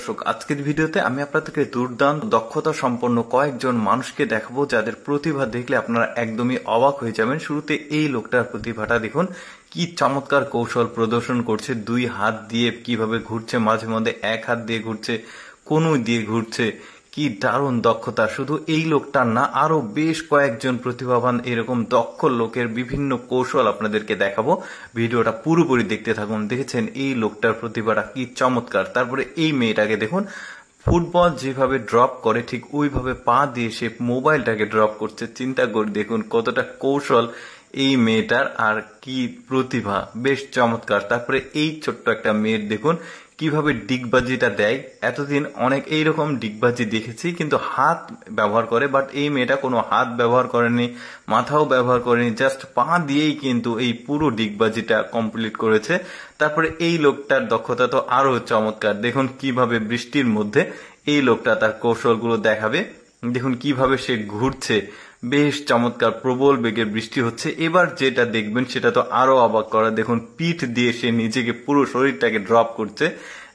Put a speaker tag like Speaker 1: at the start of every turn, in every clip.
Speaker 1: দর্শক, আজকের ভিডিওতে আমি আপনাদেরকে দুর্দান্ত দক্ষতা সম্পন্ন কয়েকজন মানুষকে দেখাবো যাদের প্রতিভা দেখলে আপনারা একদমই অবাক হয়ে যাবেন। শুরুতে এই লোকটার প্রতিভাটা দেখুন, কি চমৎকার কৌশল প্রদর্শন করছে। দুই হাত দিয়ে কিভাবে ঘুরছে, মাঝে মধ্যে এক হাত দিয়ে ঘুরছে, কনুই দিয়ে ঘুরছে। কি দারুণ দক্ষতা! শুধু এই লোকটার না, আরো বেশ কয়েকজন প্রতিভাবান এরকম দক্ষ লোকের বিভিন্ন কৌশল আপনাদেরকে দেখাবো। ভিডিওটা পুরোপুরি দেখতে থাকুন। দেখেছেন এই লোকটার প্রতিভাটা কি চমৎকার। তারপরে এই মেয়েটাকে দেখুন, ফুটবল যেভাবে ড্রপ করে ঠিক ওইভাবে পা দিয়ে সে মোবাইলটাকে ড্রপ করছে। চিন্তা করে দেখুন কতটা কৌশল এই মেয়েটার, আর কি প্রতিভা, বেশ চমৎকার। তারপরে এই ছোট্ট একটা মেয়ের দেখুন কিভাবে ডিগবাজিটা দেয়। এতদিন অনেক এইরকম ডিগবাজি দেখেছি কিন্তু হাত ব্যবহার করে, বাট এই মেয়েটা কোনো হাত ব্যবহার করেনি, মাথাও ব্যবহার করেনি, জাস্ট পা দিয়েই কিন্তু এই পুরো ডিগবাজিটা কমপ্লিট করেছে। তারপরে এই লোকটার দক্ষতা তো আরো চমৎকার। দেখুন কিভাবে বৃষ্টির মধ্যে এই লোকটা তার কৌশলগুলো দেখাবে। দেখুন কিভাবে সে ঘুরছে, বেশ চমৎকার। প্রবল বেগের বৃষ্টি হচ্ছে। এবার যেটা দেখবেন সেটা তো আরো অবাক করা। দেখুন পিঠ দিয়ে সে নিজেকে পুরো শরীরটাকে ড্রপ করছে।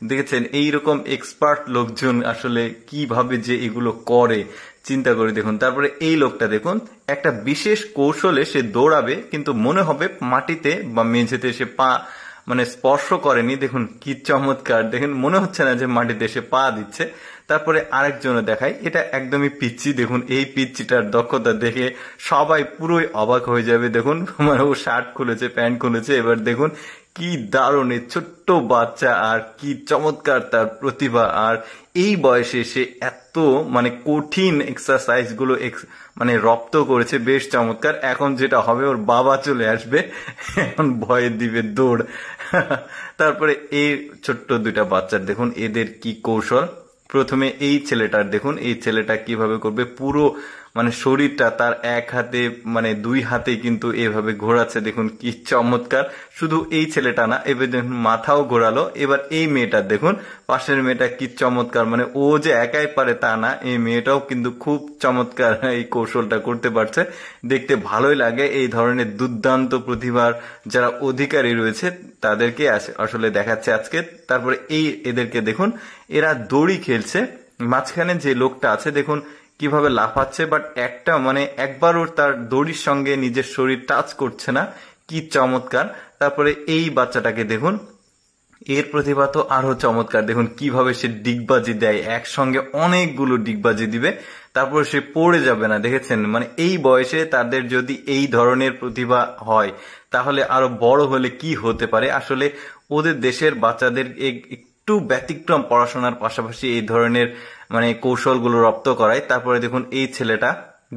Speaker 1: দেখেছেন এইরকম এক্সপার্ট লোকজন আসলে কিভাবে যে এগুলো করে, চিন্তা করে দেখুন। তারপরে এই লোকটা দেখুন, একটা বিশেষ কৌশলে সে দৌড়াবে কিন্তু মনে হবে মাটিতে বা মেঝেতে সে পা স্পর্শ করেনি। দেখুন কি চমৎকার। দেখুন মনে হচ্ছে না যে মাটিতে সে পা দিচ্ছে। তারপরে আরেকজনে দেখাই, এটা একদমই পিচ্ছি। দেখুন এই পিচ্ছিটার দক্ষতা দেখে সবাই পুরোই অবাক হয়ে যাবে। দেখুন ও শার্ট খুলেছে, প্যান্ট খুলেছে। এবার দেখুন কি দারুণ, ছোট্ট বাচ্চা, আর কি চমৎকার তার প্রতিভা। আর এই বয়সে সে এত কঠিন এক্সারসাইজ গুলো রপ্ত করেছে, বেশ চমৎকার। এখন যেটা হবে, ওর বাবা চলে আসবে, এখন ভয়ে দিবে দৌড়। তারপরে এই ছোট্ট দুইটা বাচ্চার দেখুন এদের কি কৌশল। প্রথমে এই ছেলেটার দেখুন, এই ছেলেটা কিভাবে করবে, পুরো শরীরটা তার এক হাতে দুই হাতে কিন্তু এভাবে ঘোরাচ্ছে। দেখুন কি চমৎকার। শুধু এই ছেলেটা না, এবার দেখুন মাথাও ঘোরালো। এবার এই মেয়েটার দেখুন, পাশের মেয়েটা কি চমৎকার। ও যে একাই পারে তা না, এই মেয়েটাও কিন্তু খুব চমৎকার এই কৌশলটা করতে পারছে। দেখতে ভালোই লাগে। এই ধরনের দুর্দান্ত প্রতিভার যারা অধিকারী রয়েছে তাদেরকে আসলে দেখাচ্ছে আজকে। তারপরে এদেরকে দেখুন, এরা দড়ি খেলছে। মাঝখানে যে লোকটা আছে দেখুন কিভাবে লাফাচ্ছে, বাট একবারও তার দড়ির সঙ্গে নিজের শরীর টাচ করছে না। কি চমৎকার। তারপরে এই বাচ্চাটাকে দেখুন, এর প্রতিভা তো আরো চমৎকার। দেখুন কিভাবে সে ডিগবাজি দেয়, একসঙ্গে অনেকগুলো ডিগবাজি দিবে, তারপর সে পড়ে যাবে না। দেখেছেন এই বয়সে তাদের যদি এই ধরনের প্রতিভা হয় তাহলে আরো বড় হলে কি হতে পারে। আসলে ওদের দেশের বাচ্চাদের একটু ব্যতিক্রম পড়াশোনার পাশাপাশি এই ধরনের কৌশলগুলো রপ্ত করায়। তারপরে দেখুন এই ছেলেটা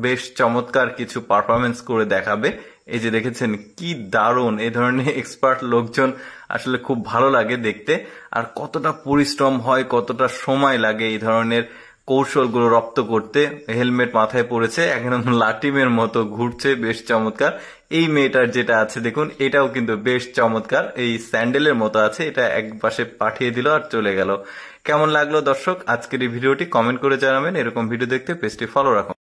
Speaker 1: বেশ চমৎকার কিছু পারফরমেন্স করে দেখাবে। এই যে দেখেছেন কি দারুণ। এই ধরনের এক্সপার্ট লোকজন আসলে খুব ভালো লাগে দেখতে। আর কতটা পরিশ্রম হয়, কতটা সময় লাগে এই ধরনের কৌশলগুলো রপ্ত করতে। হেলমেট মাথায় পড়েছে, একদম লাটিমের মতো ঘুরছে, বেশ চমৎকার। এই মেয়েটার যেটা আছে দেখুন, এটাও কিন্তু বেশ চমৎকার। এই স্যান্ডেলের মতো আছে, এটা এক পাশে পাঠিয়ে দিল আর চলে গেল। কেমন লাগলো দর্শক আজকের এই ভিডিওটি? কমেন্ট করে জানাবেন। এরকম ভিডিও দেখতে পেজটি ফলো রাখুন।